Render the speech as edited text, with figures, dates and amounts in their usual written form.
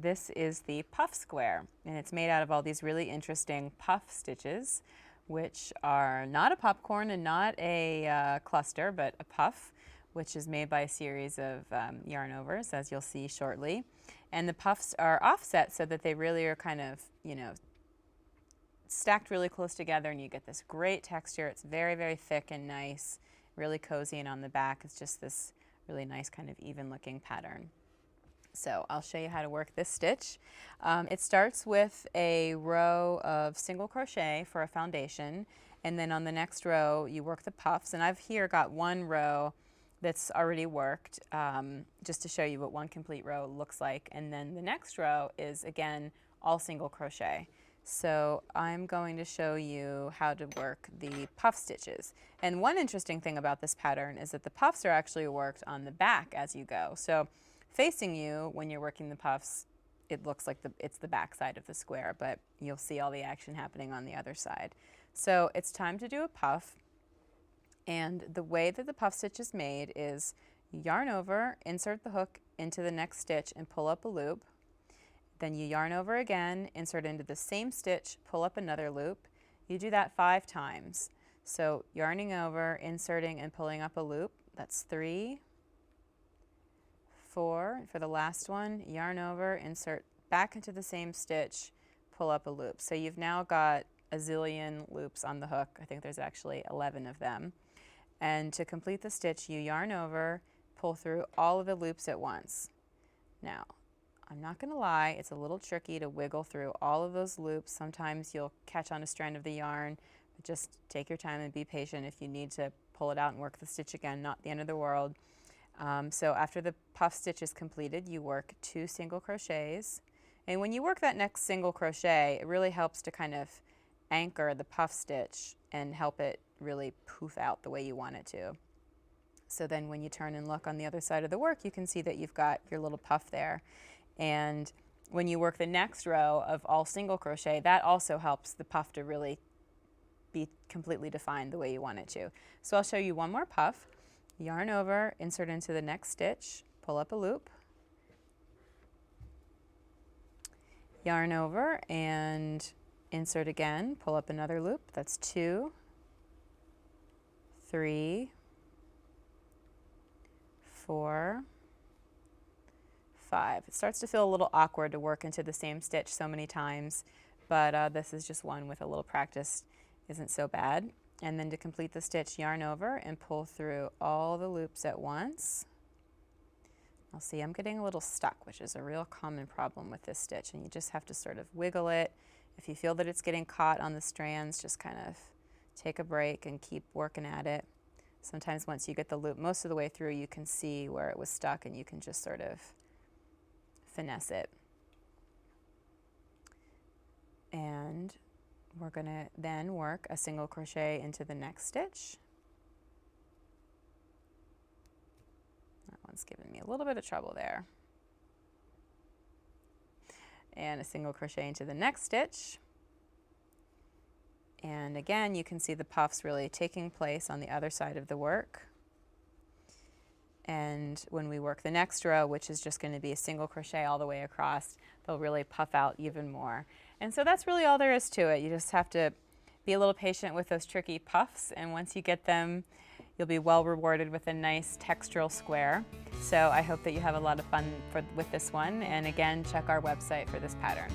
This is the puff square, and it's made out of all these really interesting puff stitches, which are not a popcorn and not a cluster, but a puff, which is made by a series of yarn overs, as you'll see shortly. And the puffs are offset so that they really are kind of, stacked really close together, and you get this great texture. It's very, very thick and nice, really cozy, and on the back it's just this really nice kind of even looking pattern. So I'll show you how to work this stitch. It starts with a row of single crochet for a foundation, and then on the next row you work the puffs, and I've here got one row that's already worked, just to show you what one complete row looks like, and then the next row is again all single crochet. So I'm going to show you how to work the puff stitches. And one interesting thing about this pattern is that the puffs are actually worked on the back as you go. So facing you when you're working the puffs, it looks like it's the back side of the square, but you'll see all the action happening on the other side. So it's time to do a puff, and the way that the puff stitch is made is yarn over, insert the hook into the next stitch and pull up a loop. Then you yarn over again, insert into the same stitch, pull up another loop. You do that 5 times. So yarning over, inserting and pulling up a loop, that's 3, 4. For the last one, yarn over, insert back into the same stitch, pull up a loop. So you've now got a zillion loops on the hook. I think there's actually 11 of them. And to complete the stitch, you yarn over, pull through all of the loops at once. Now, I'm not going to lie, it's a little tricky to wiggle through all of those loops. Sometimes you'll catch on a strand of the yarn, but just take your time and be patient. If you need to pull it out and work the stitch again, not the end of the world. So after the puff stitch is completed, you work 2 single crochets. And when you work that next single crochet, it really helps to kind of anchor the puff stitch and help it really poof out the way you want it to. So then when you turn and look on the other side of the work, you can see that you've got your little puff there. And when you work the next row of all single crochet, that also helps the puff to really be completely defined the way you want it to. So I'll show you one more puff. Yarn over, insert into the next stitch, pull up a loop, yarn over and insert again, pull up another loop. That's 2, 3, 4, 5. It starts to feel a little awkward to work into the same stitch so many times, but this is just one with a little practice, isn't so bad. And then to complete the stitch, yarn over and pull through all the loops at once. I'll see I'm getting a little stuck, which is a real common problem with this stitch, and you just have to sort of wiggle it. If you feel that it's getting caught on the strands, just kind of take a break and keep working at it. Sometimes once you get the loop most of the way through, you can see where it was stuck and you can just sort of finesse it. And we're going to then work a single crochet into the next stitch. That one's giving me a little bit of trouble there. And a single crochet into the next stitch. And again, you can see the puffs really taking place on the other side of the work. And when we work the next row, which is just going to be a single crochet all the way across, they'll really puff out even more. And so that's really all there is to it. You just have to be a little patient with those tricky puffs, and once you get them, you'll be well rewarded with a nice textural square. So I hope that you have a lot of fun with this one, and again, check our website for this pattern.